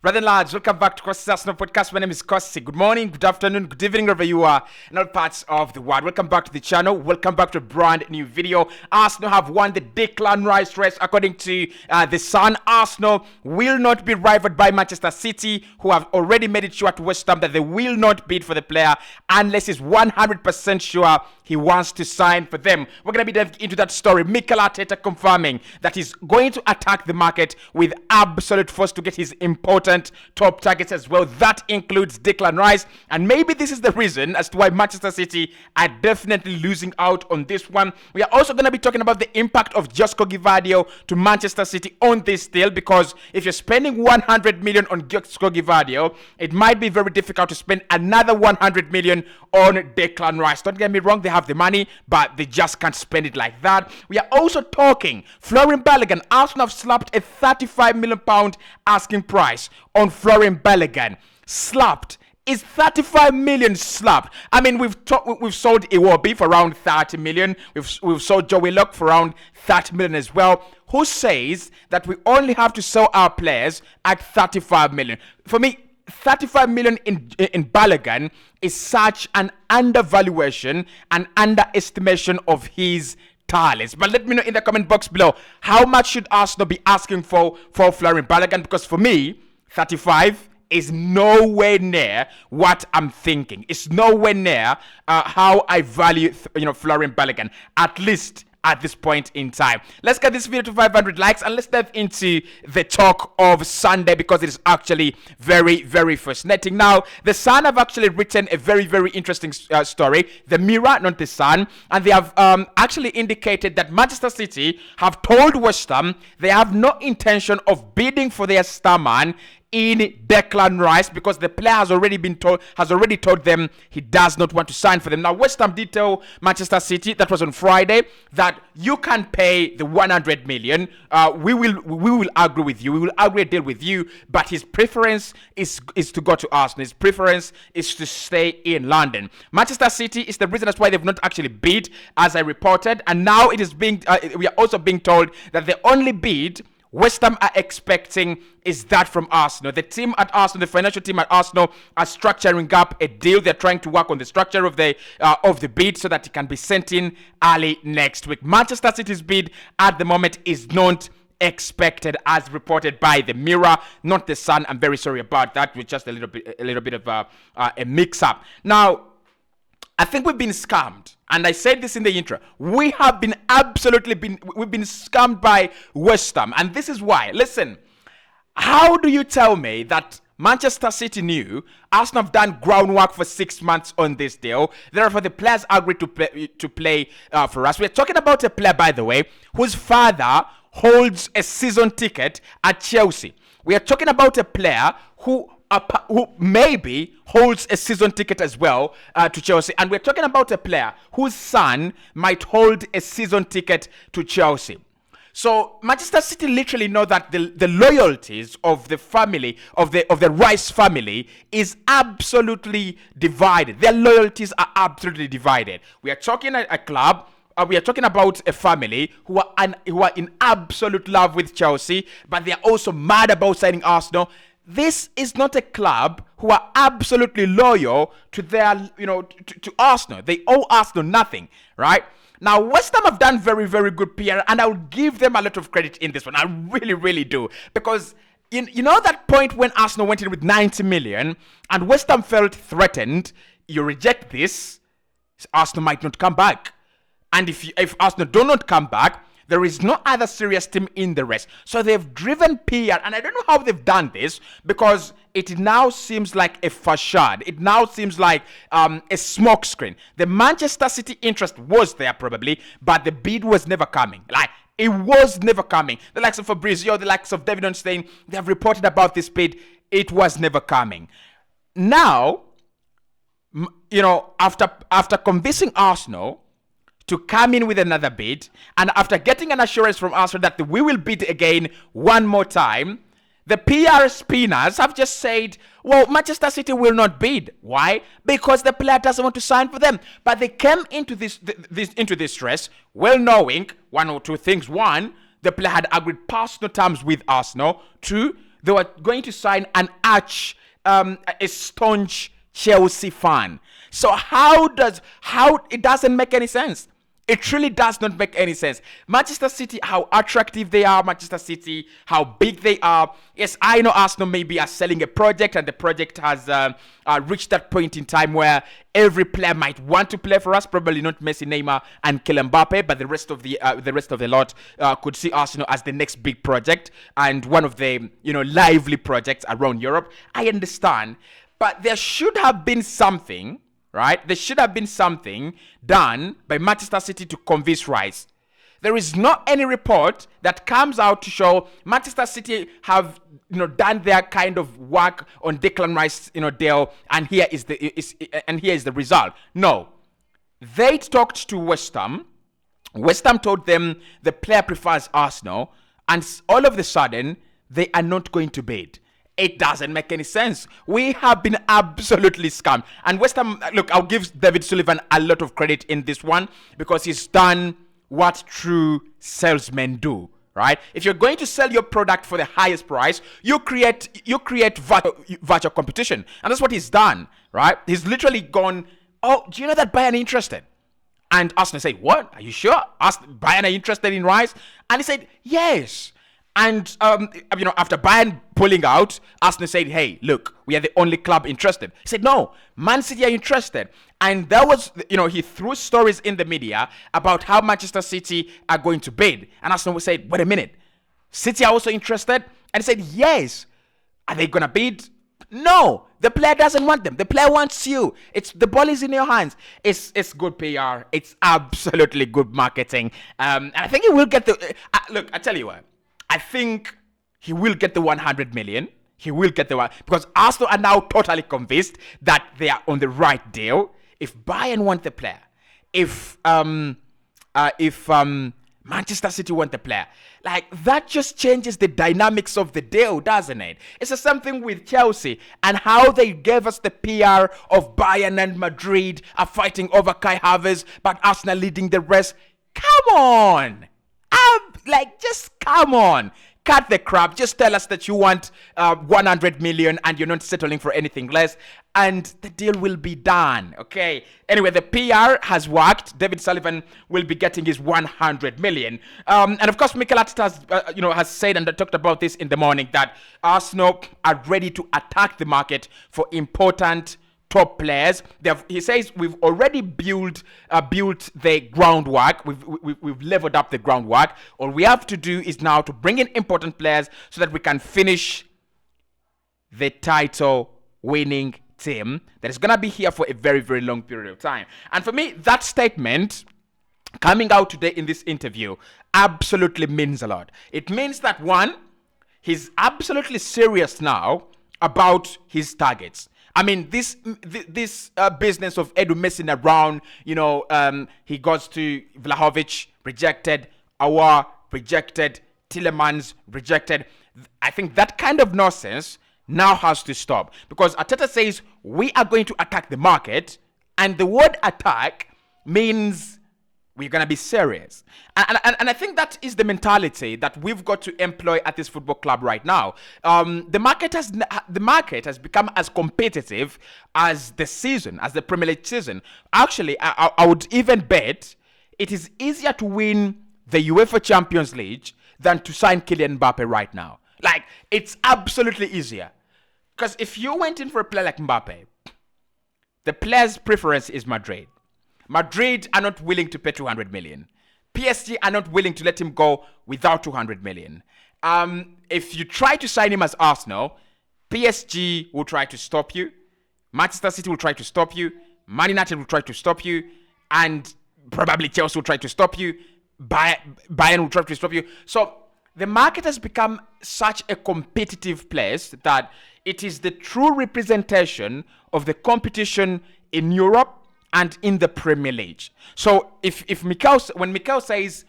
Brother and lads, welcome back to Cossy's Arsenal podcast. My name is Cossy. Good morning, good afternoon, good evening, wherever you are in all parts of the world. Welcome back to the channel. Welcome back to a brand new video. Arsenal have won the Declan Rice race according to The Sun. Arsenal will not be rivaled by Manchester City, who have already made it sure to Westham that they will not bid for the player unless he's 100% sure he wants to sign for them. We're going to be diving into that story. Mikel Arteta confirming that he's going to attack the market with absolute force to get his important top targets as well. That includes Declan Rice, and maybe this is the reason as to why Manchester City are definitely losing out on this one. We are also going to be talking about the impact of Josko Gvardiol to Manchester City on this deal, because if you're spending 100 million on Josko Gvardiol, it might be very difficult to spend another 100 million on Declan Rice. Don't get me wrong, they have the money, but they just can't spend it like that. We are also talking Florian Balogun. Arsenal have slapped a 35 million pound asking price on Florian Balogun. Slapped. Is 35 million slapped? I mean, we've sold Iwobi for around 30 million. We've sold Joey Locke for around 30 million as well. Who says that we only have to sell our players at 35 million? For me, 35 million in Balogun is such an undervaluation and underestimation of his talents. But let me know in the comment box below, how much should Arsenal be asking for Florian Balogun? Because for me, 35 is nowhere near what I'm thinking. It's nowhere near how I value Florian Balogun, at least at this point in time. Let's get this video to 500 likes and let's dive into the talk of Sunday, because it is actually very, very fascinating. Now, The Sun have actually written a very, very interesting story. The Mirror, not The Sun, and they have actually indicated that Manchester City have told West Ham they have no intention of bidding for their star man in Declan Rice, because the player has already told them he does not want to sign for them. Now, West Ham did tell Manchester City, that was on Friday, that you can pay the 100 million. We will agree with you. We will agree a deal with you, but his preference is to go to Arsenal. His preference is to stay in London. Manchester City is the reason that's why they've not actually bid, as I reported, and now it is being we are also being told that the only bid West Ham are expecting is that from Arsenal. The team at Arsenal, the financial team at Arsenal, are structuring up a deal. They're trying to work on the structure of the bid so that it can be sent in early next week. Manchester City's bid at the moment is not expected, as reported by the Mirror, not the Sun. I'm very sorry about that. We're just a little bit of a mix-up. Now, I think we've been scammed, and I said this in the intro. We've been scammed by West Ham, and this is why. Listen, how do you tell me that Manchester City knew Arsenal have done groundwork for 6 months on this deal? Therefore, the players agreed to play for us. We're talking about a player, by the way, whose father holds a season ticket at Chelsea. We are talking about a player who maybe holds a season ticket as well to Chelsea. And we're talking about a player whose son might hold a season ticket to Chelsea. So Manchester City literally know that the loyalties of the family, of the Rice family, is absolutely divided. Their loyalties are absolutely divided. We are talking a club. We are talking about a family who are in absolute love with Chelsea, but they are also mad about signing Arsenal. This is not a club who are absolutely loyal to their, to Arsenal. They owe Arsenal nothing, right? Now, West Ham have done very, very good PR, and I would give them a lot of credit in this one. I really, really do. Because, you know that point when Arsenal went in with 90 million, and West Ham felt threatened, you reject this, Arsenal might not come back. And if Arsenal do not come back, there is no other serious team in the race. So they've driven PR, and I don't know how they've done this, because it now seems like a facade. It now seems like a smokescreen. The Manchester City interest was there probably, but the bid was never coming. Like, it was never coming. The likes of Fabrizio, the likes of David Ornstein, they have reported about this bid. It was never coming. Now, after convincing Arsenal to come in with another bid, and after getting an assurance from Arsenal that we will bid again one more time, the PR spinners have just said, well, Manchester City will not bid. Why? Because the player doesn't want to sign for them. But they came into this race well knowing one or two things. One, the player had agreed personal terms with Arsenal. Two, they were going to sign an a staunch Chelsea fan. So how it doesn't make any sense. It really does not make any sense. Manchester City, how attractive they are. Manchester City, how big they are. Yes, I know Arsenal maybe are selling a project, and the project has reached that point in time where every player might want to play for us. Probably not Messi, Neymar, and Kylian Mbappe, but the rest of the lot could see Arsenal as the next big project and one of the lively projects around Europe. I understand, but there should have been something. Right? There should have been something done by Manchester City to convince Rice. There is not any report that comes out to show Manchester City have done their kind of work on Declan Rice deal, and here is the result. No, they talked to Westham. Westham told them the player prefers Arsenal, and all of a sudden they are not going to bid. It doesn't make any sense. We have been absolutely scammed. And West Ham, look, I'll give David Sullivan a lot of credit in this one because he's done what true salesmen do, right? If you're going to sell your product for the highest price, you create virtual competition. And that's what he's done, right? He's literally gone, oh, do you know that Bayern are interested? And Arsenal said, what? Are you sure? Bayern are interested in Rice? And he said, yes. And, after Bayern pulling out, Arsenal said, hey, look, we are the only club interested. He said, no, Man City are interested. And that was, he threw stories in the media about how Manchester City are going to bid. And Arsenal said, wait a minute, City are also interested? And he said, yes. Are they going to bid? No, the player doesn't want them. The player wants you. The ball is in your hands. It's good PR. It's absolutely good marketing. And I think he will get look, I tell you what. I think he will get the 100 million. He will get the one because Arsenal are now totally convinced that they are on the right deal. If Bayern want the player, if Manchester City want the player, like that just changes the dynamics of the deal, doesn't it? It's the same thing with Chelsea and how they gave us the PR of Bayern and Madrid are fighting over Kai Havertz, but Arsenal leading the rest. Come on. Just come on. Cut the crap. Just tell us that you want 100 million and you're not settling for anything less. And the deal will be done. Okay. Anyway, the PR has worked. David Sullivan will be getting his 100 million. And of course, Mikel Arteta has said and talked about this in the morning that Arsenal are ready to attack the market for important top players. He says we've already built the groundwork. We've leveled up the groundwork. All we have to do is now to bring in important players so that we can finish the title-winning team that is gonna be here for a very, very long period of time. And for me, that statement coming out today in this interview absolutely means a lot. It means that one, he's absolutely serious now about his targets. I mean, this business of Edu messing around, he goes to Vlahovic, rejected, Aouar, rejected, Tielemans, rejected. I think that kind of nonsense now has to stop because Arteta says we are going to attack the market, and the word attack means we're going to be serious. And I think that is the mentality that we've got to employ at this football club right now. The market has become as competitive as the Premier League season. Actually, I would even bet it is easier to win the UEFA Champions League than to sign Kylian Mbappe right now. Like, it's absolutely easier. Because if you went in for a player like Mbappe, the player's preference is Madrid. Madrid are not willing to pay 200 million. PSG are not willing to let him go without 200 million. If you try to sign him as Arsenal, PSG will try to stop you. Manchester City will try to stop you. Man United will try to stop you. And probably Chelsea will try to stop you. Bayern will try to stop you. So the market has become such a competitive place that it is the true representation of the competition in Europe and in the Premier League. So when Mikel says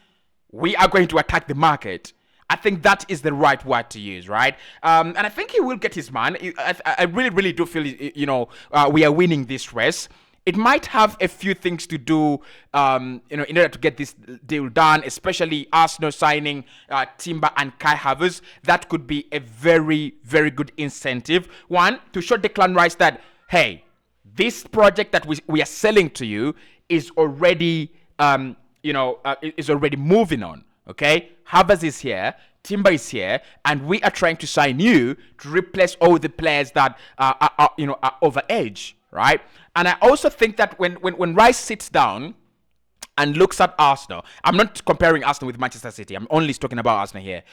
we are going to attack the market, I think that is the right word to use, right? And I think he will get his man. I really, really do feel, we are winning this race. it might have a few things to do, in order to get this deal done, especially Arsenal signing Timber and Kai Havertz. That could be a very, very good incentive. One, to show Declan Rice that, hey, this project that we are selling to you is already, is already moving on. Okay, Havertz is here, Timber is here, and we are trying to sign you to replace all the players that are over age, right? And I also think that when Rice sits down and looks at Arsenal, I'm not comparing Arsenal with Manchester City. I'm only talking about Arsenal here.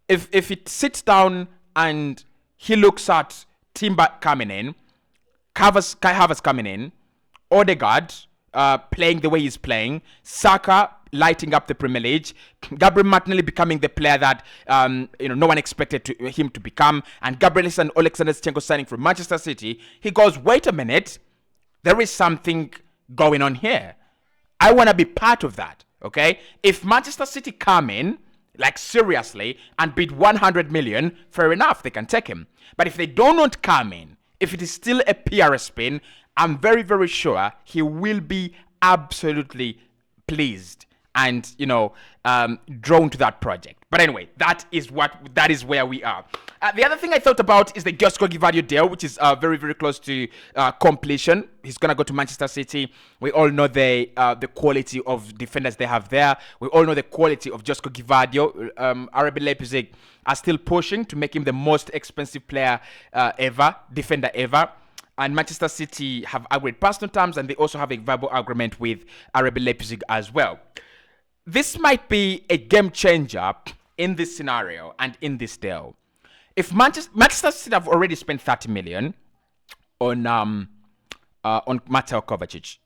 If it sits down and he looks at Timber coming in, Kai Havertz coming in, Odegaard playing the way he's playing, Saka lighting up the Premier League, Gabriel Martinelli becoming the player that no one expected him to become, and Gabriel and Alexander Zinchenko signing from Manchester City, he goes, wait a minute, there is something going on here. I want to be part of that, okay? If Manchester City come in, like seriously, and bid 100 million, fair enough, they can take him. But if they do not come in, if it is still a PR spin, I'm very, very sure he will be absolutely pleased and drawn to that project. But anyway, that is where we are. The other thing I thought about is the Josko Gvardiol deal, which is very, very close to completion. He's gonna go to Manchester City. We all know the quality of defenders they have there. We all know the quality of Josko Gvardiol. RB Leipzig are still pushing to make him the most expensive player defender ever. And Manchester City have agreed personal terms, and they also have a verbal agreement with RB Leipzig as well. This might be a game changer in this scenario and in this deal. If Manchester City have already spent 30 million on Mateo Kovacic,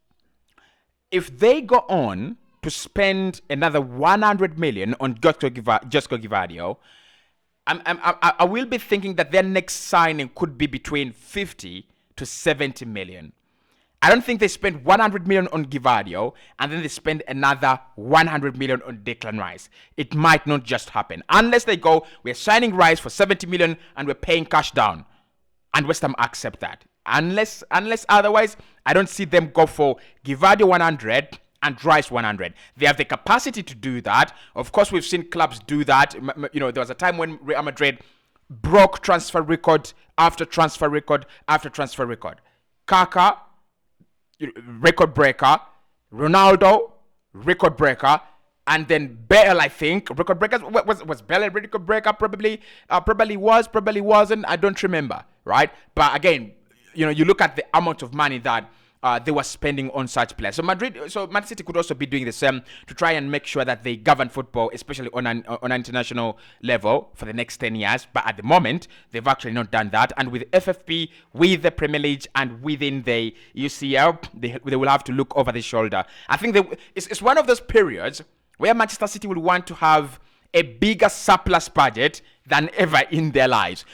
if they go on to spend another 100 million on Josko Gvardiol, I will be thinking that their next signing could be between 50 to 70 million. I don't think they spend 100 million on Gvardiol and then they spend another 100 million on Declan Rice. It might not just happen unless they go, we're signing Rice for 70 million and we're paying cash down, and Westham accept that. Unless otherwise, I don't see them go for Gvardiol 100 and Rice 100. They have the capacity to do that. Of course, we've seen clubs do that. There was a time when Real Madrid broke transfer record after transfer record after transfer record. Kaka, record breaker. Ronaldo, record breaker. And then Bale, I think, record breakers. Was Bale a record breaker? Probably was, probably wasn't. I don't remember, right? But again, you look at the amount of money that they were spending on such players. So Man City could also be doing the same to try and make sure that they govern football, especially on an international level, for the next 10 years. But at the moment, they've actually not done that. And with FFP, with the Premier League, and within the UCL, they will have to look over the shoulder. I think it's one of those periods where Manchester City will want to have a bigger surplus budget than ever in their lives.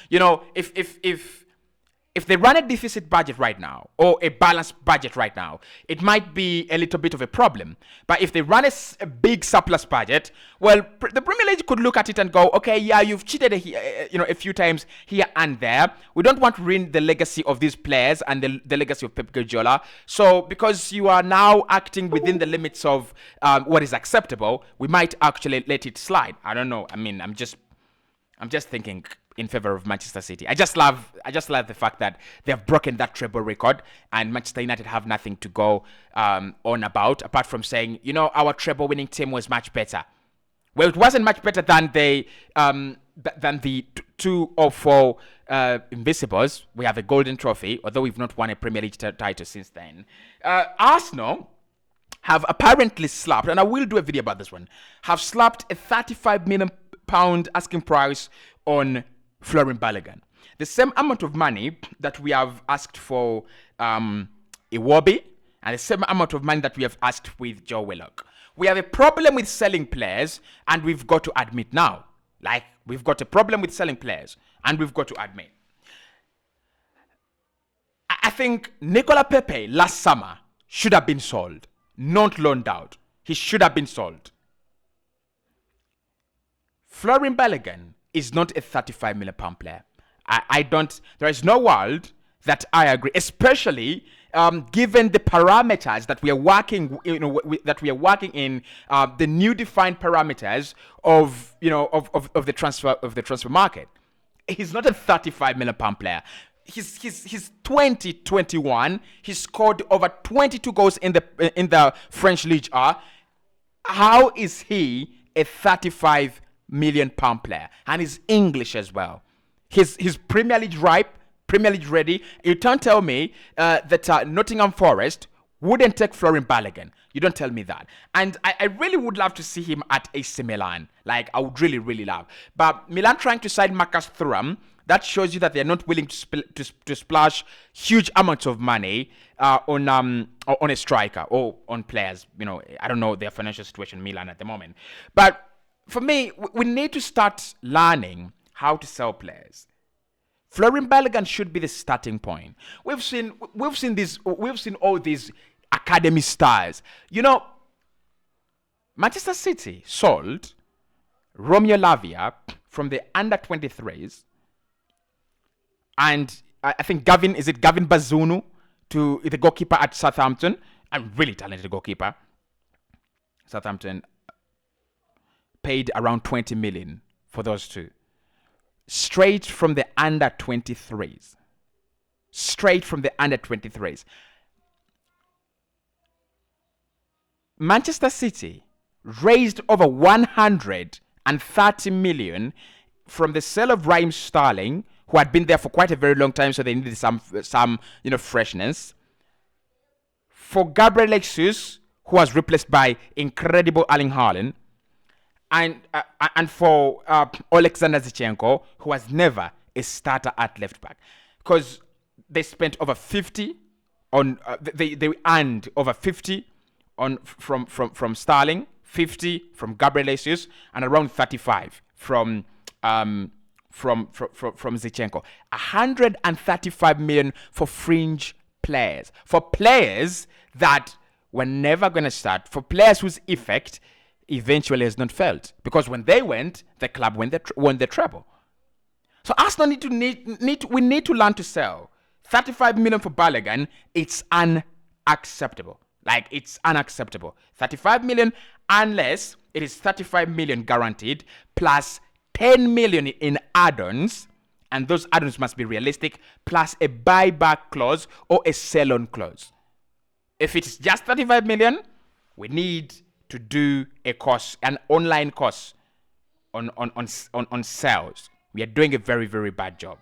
If they run a deficit budget right now, or a balanced budget right now, it might be a little bit of a problem. But if they run a big surplus budget, well, the Premier League could look at it and go, okay, yeah, you've cheated a few times here and there. We don't want to ruin the legacy of these players and the legacy of Pep Guardiola. So because you are now acting within the limits of what is acceptable, we might actually let it slide. I don't know. I mean, I'm just thinking in favor of Manchester City. I just love the fact that they have broken that treble record, and Manchester United have nothing to go on about apart from saying, our treble winning team was much better. Well, it wasn't much better than the 204 Invincibles. We have a golden trophy, although we've not won a Premier League title since then. Arsenal have apparently slapped, and I will do a video about this one, have slapped a £35 million asking price on Florian Balogun. The same amount of money that we have asked for Iwobi, and the same amount of money that we have asked with Joe Willock. We have a problem with selling players, and we've got to admit now. We've got a problem with selling players, and we've got to admit. I think Nicola Pepe last summer should have been sold, not loaned out. He should have been sold. Florian Balogun is not a £35 million player. There is no world that I agree, especially given the parameters that we are working, that we are working in, the new defined parameters of, of the transfer market. He's not a 35 million pound player. He's 2021. He scored over 22 goals in the French Ligue 1. How is he a 35 million pound player? And he's English as well. He's Premier League ripe, Premier League ready. You don't tell me that Nottingham Forest wouldn't take Florian Balogun. You don't tell me that. And I really would love to see him at AC Milan. Like, I would really, really love. But Milan trying to sign Marcus Thuram, that shows you that they're not willing to splash huge amounts of money on a striker or on players. I don't know their financial situation in Milan at the moment. But for me, we need to start learning how to sell players. Florian Balogun should be the starting point. We've seen all these academy stars. Manchester City sold Romeo Lavia from the under 23s, and I think Gavin Bazunu to the goalkeeper at Southampton. A really talented goalkeeper. Southampton paid around 20 million for those two. Straight from the under 23s. Manchester City raised over 130 million from the sale of Raheem Sterling, who had been there for quite a very long time, so they needed some freshness. For Gabriel Jesus, who was replaced by incredible Erling Haaland, and for Alexander Zinchenko, who was never a starter at left back, because they spent over 50 on they earned over 50 on from Sterling, 50 from Gabriel Jesus, and around 35 from Zinchenko. 135 million for fringe players, for players that were never going to start, for players whose effect eventually has not felt, because when they went, the club won the treble. So Arsenal we need to learn to sell. 35 million for Balogun, it's unacceptable. Like, it's unacceptable. 35 million, unless it is 35 million guaranteed plus 10 million in add-ons, and those add-ons must be realistic, plus a buyback clause or a sell-on clause. If it's just 35 million, we need to do an online course on sales. We are doing a very, very bad job.